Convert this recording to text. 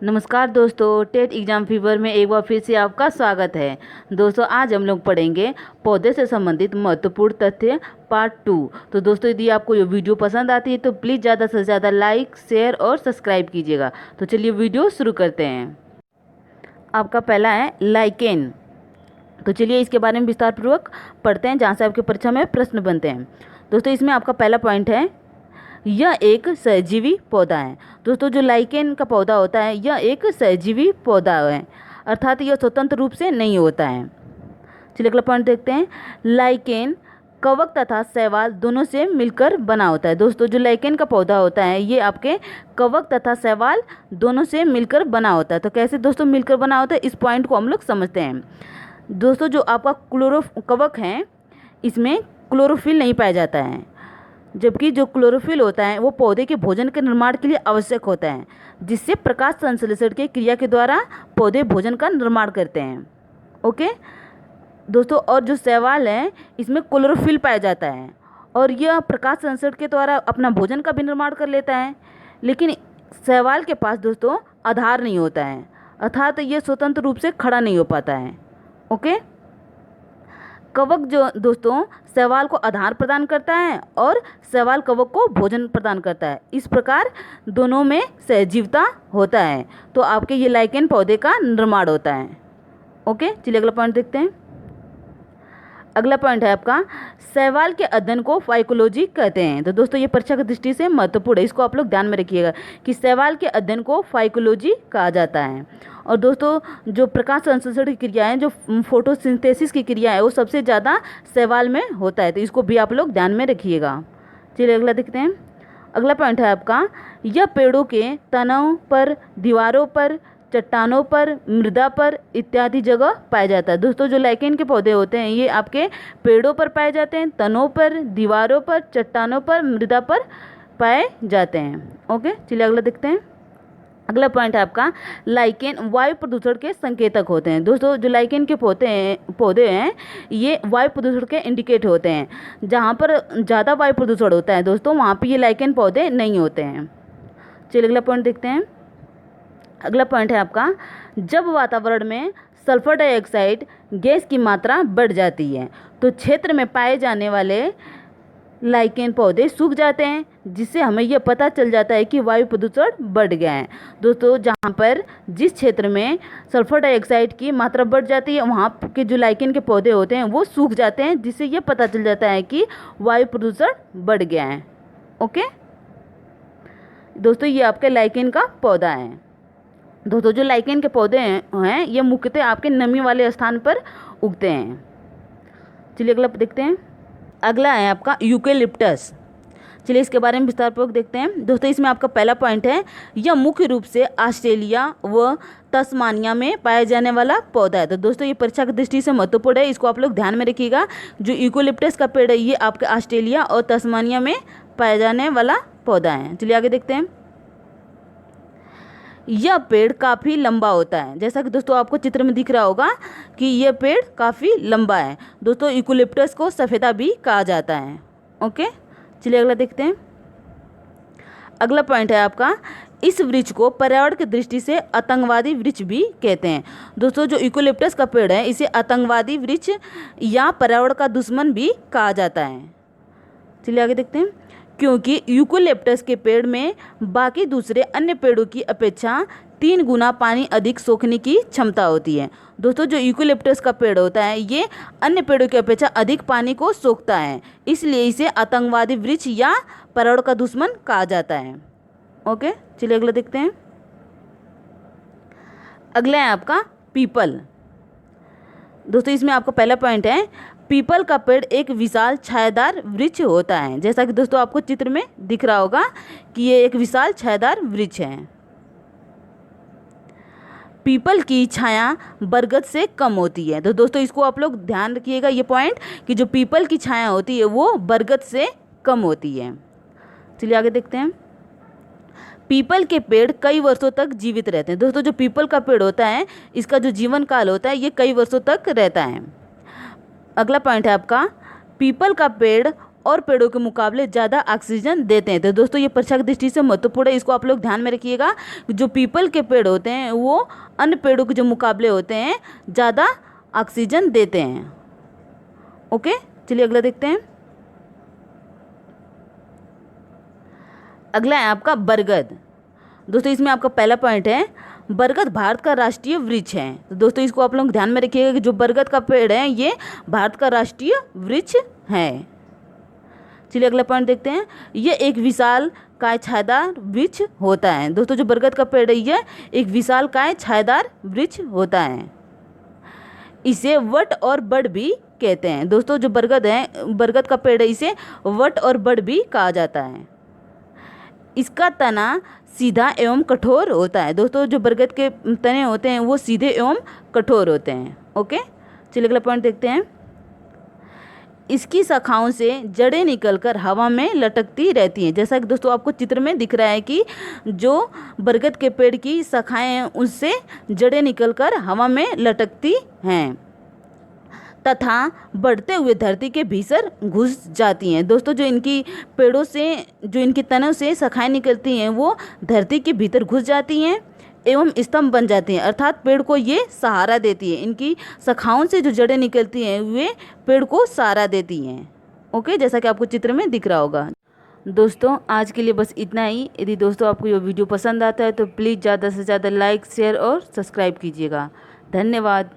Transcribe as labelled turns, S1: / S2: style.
S1: नमस्कार दोस्तों, TET exam fever में एक बार फिर से आपका स्वागत है। दोस्तों आज हम लोग पढ़ेंगे पौधे से संबंधित महत्वपूर्ण तथ्य पार्ट 2। तो दोस्तों यदि आपको ये वीडियो पसंद आती है तो प्लीज़ ज़्यादा से ज़्यादा लाइक, शेयर और सब्सक्राइब कीजिएगा। तो चलिए वीडियो शुरू करते हैं। आपका पहला है लाइकेन। तो चलिए इसके बारे में विस्तार पूर्वक पढ़ते हैं, जहाँ से आपके परीक्षा में प्रश्न बनते हैं। दोस्तों इसमें आपका पहला पॉइंट है, यह एक सहजीवी पौधा है। दोस्तों जो लाइकेन का पौधा होता है यह एक सहजीवी पौधा है, अर्थात यह स्वतंत्र रूप से नहीं होता है। चलिए अगला पॉइंट देखते हैं। लाइकेन कवक तथा शैवाल दोनों से मिलकर बना होता है। दोस्तों जो लाइकेन का पौधा होता है ये आपके कवक तथा शैवाल दोनों से मिलकर बना होता है। तो कैसे दोस्तों मिलकर बना होता है, इस पॉइंट को हम लोग समझते हैं। दोस्तों जो आपका कवक है इसमें क्लोरोफिल नहीं पाया जाता है, जबकि जो क्लोरोफिल होता है वो पौधे के भोजन के निर्माण के लिए आवश्यक होता है, जिससे प्रकाश संश्लेषण की क्रिया के द्वारा पौधे भोजन का निर्माण करते हैं। ओके दोस्तों, और जो शैवाल है इसमें क्लोरोफिल पाया जाता है और यह प्रकाश संश्लेषण के द्वारा अपना भोजन का भी निर्माण कर लेता है। लेकिन शैवाल के पास दोस्तों आधार नहीं होता है, अर्थात ये स्वतंत्र रूप से खड़ा नहीं हो पाता है। ओके, कवक जो दोस्तों शैवाल को आधार प्रदान करता है और शैवाल कवक को भोजन प्रदान करता है। इस प्रकार दोनों में सहजीवता होता है, तो आपके ये लाइकेन पौधे का निर्माण होता है। ओके, चलिए अगला पॉइंट देखते हैं। अगला पॉइंट है आपका, शैवाल के अध्ययन को फाइकोलॉजी कहते हैं। तो दोस्तों ये परीक्षा की दृष्टि से महत्वपूर्ण है, इसको आप लोग ध्यान में रखिएगा कि शैवाल के अध्ययन को फाइकोलॉजी कहा जाता है। और दोस्तों जो प्रकाश संश्लेषण की क्रिया है, जो फोटोसिंथेसिस की क्रिया है, वो सबसे ज़्यादा शैवाल में होता है, तो इसको भी आप लोग ध्यान में रखिएगा। चलिए अगला देखते हैं। अगला पॉइंट है आपका, यह पेड़ों के तनों पर, दीवारों पर, चट्टानों पर, मृदा पर इत्यादि जगह पाया जाता है। दोस्तों जो लाइकेन के पौधे होते हैं ये आपके पेड़ों पर पाए जाते हैं, तनों पर, दीवारों पर, चट्टानों पर, मृदा पर पाए जाते हैं। ओके, चलिए अगला देखते हैं। अगला पॉइंट है आपका, लाइकेन वायु प्रदूषण के संकेतक होते हैं। दोस्तों जो लाइकेन के पौधे हैं ये वायु प्रदूषण के इंडिकेट होते हैं। जहाँ पर ज़्यादा वायु प्रदूषण होता है दोस्तों वहाँ पर ये लाइकेन पौधे नहीं होते हैं। चलिए अगला पॉइंट देखते हैं। अगला पॉइंट है आपका, जब वातावरण में सल्फर डाइऑक्साइड गैस की मात्रा बढ़ जाती है तो क्षेत्र में पाए जाने वाले लाइकेन पौधे सूख जाते हैं, जिससे हमें यह पता चल जाता है कि वायु प्रदूषण बढ़ गया है। दोस्तों जहाँ पर जिस क्षेत्र में सल्फर डाइऑक्साइड की मात्रा बढ़ जाती है वहाँ के जो लाइकेन के पौधे होते हैं वो सूख जाते हैं, जिससे यह पता चल जाता है कि वायु प्रदूषण बढ़ गया है। ओके दोस्तों, ये आपके लाइकेन का पौधा है। दोस्तों जो लाइकेन के पौधे हैं ये मुख्यतः आपके नमी वाले स्थान पर उगते हैं। चलिए अगला देखते हैं। अगला है आपका यूकेलिप्टस। चलिए इसके बारे में विस्तारपूर्वक देखते हैं। दोस्तों इसमें आपका पहला पॉइंट है, यह मुख्य रूप से ऑस्ट्रेलिया व तस्मानिया में पाया जाने वाला पौधा है। तो दोस्तों ये परीक्षा की दृष्टि से महत्वपूर्ण है, इसको आप लोग ध्यान में रखिएगा। जो यूकेलिप्टस का पेड़ है ये आपके ऑस्ट्रेलिया और तस्मानिया में पाया जाने वाला पौधा है। चलिए आगे देखते हैं। यह पेड़ काफ़ी लंबा होता है, जैसा कि दोस्तों आपको चित्र में दिख रहा होगा कि यह पेड़ काफ़ी लंबा है। दोस्तों यूकेलिप्टस को सफ़ेदा भी कहा जाता है। ओके, चलिए अगला देखते हैं। अगला पॉइंट है आपका, इस वृक्ष को पर्यावरण की दृष्टि से आतंकवादी वृक्ष भी कहते हैं। दोस्तों जो यूकेलिप्टस का पेड़ है इसे आतंकवादी वृक्ष या पर्यावरण का दुश्मन भी कहा जाता है। चलिए आगे देखते हैं। क्योंकि यूकेलिप्टस के पेड़ में बाकी दूसरे अन्य पेड़ों की अपेक्षा 3 गुना पानी अधिक सोखने की क्षमता होती है। दोस्तों जो यूकेलिप्टस का पेड़ होता है ये अन्य पेड़ों की अपेक्षा अधिक पानी को सोखता है, इसलिए इसे आतंकवादी वृक्ष या पर्यावरण का दुश्मन कहा जाता है। ओके, चलिए अगला देखते हैं। अगला है आपका पीपल। दोस्तों इसमें आपका पहला पॉइंट है, पीपल का पेड़ एक विशाल छायादार वृक्ष होता है। जैसा कि दोस्तों आपको चित्र में दिख रहा होगा कि ये एक विशाल छायादार वृक्ष है। पीपल की छाया बरगद से कम होती है। तो दोस्तों इसको आप लोग ध्यान रखिएगा ये पॉइंट कि जो पीपल की छाया होती है वो बरगद से कम होती है। चलिए आगे देखते हैं। पीपल के पेड़ कई वर्षों तक जीवित रहते हैं। दोस्तों जो पीपल का पेड़ होता है इसका जो जीवन काल होता है ये कई वर्षों तक रहता है। अगला पॉइंट है आपका, पीपल का पेड़ और पेड़ों के मुकाबले ज़्यादा ऑक्सीजन देते हैं। तो दोस्तों ये परीक्षा की दृष्टि से महत्वपूर्ण है, इसको आप लोग ध्यान में रखिएगा। जो पीपल के पेड़ होते हैं वो अन्य पेड़ों के जो मुकाबले होते हैं ज़्यादा ऑक्सीजन देते हैं। ओके, चलिए अगला देखते हैं। अगला है आपका बरगद। दोस्तों इसमें आपका पहला पॉइंट है, बरगद भारत का राष्ट्रीय वृक्ष है। तो दोस्तों इसको आप लोग ध्यान में रखिएगा कि जो बरगद का पेड़ है ये भारत का राष्ट्रीय वृक्ष है। चलिए अगला पॉइंट देखते हैं। ये एक विशाल काय छायादार वृक्ष होता है। दोस्तों जो बरगद का पेड़ है ये एक विशाल काय छायादार वृक्ष होता है। इसे वट और बड़ भी कहते हैं। दोस्तों जो बरगद का पेड़ है इसे वट और बड़ भी कहा जाता है। इसका तना सीधा एवं कठोर होता है। दोस्तों जो बरगद के तने होते हैं वो सीधे एवं कठोर होते हैं। ओके, चलिए अगला पॉइंट देखते हैं। इसकी शाखाओं से जड़ें निकलकर हवा में लटकती रहती हैं। जैसा कि दोस्तों आपको चित्र में दिख रहा है कि जो बरगद के पेड़ की शाखाएं हैं उससे जड़ें निकलकर हवा में लटकती हैं तथा बढ़ते हुए धरती के भीतर घुस जाती हैं। दोस्तों जो इनकी पेड़ों से जो इनके तनों से शाखाएं निकलती हैं वो धरती के भीतर घुस जाती हैं एवं स्तंभ बन जाती हैं, अर्थात पेड़ को ये सहारा देती है। इनकी शाखाओं से जो जड़ें निकलती हैं वे पेड़ को सहारा देती हैं। ओके, जैसा कि आपको चित्र में दिख रहा होगा। दोस्तों आज के लिए बस इतना ही। यदि दोस्तों आपको ये वीडियो पसंद आता है तो प्लीज़ ज़्यादा से ज़्यादा लाइक, शेयर और सब्सक्राइब कीजिएगा। धन्यवाद।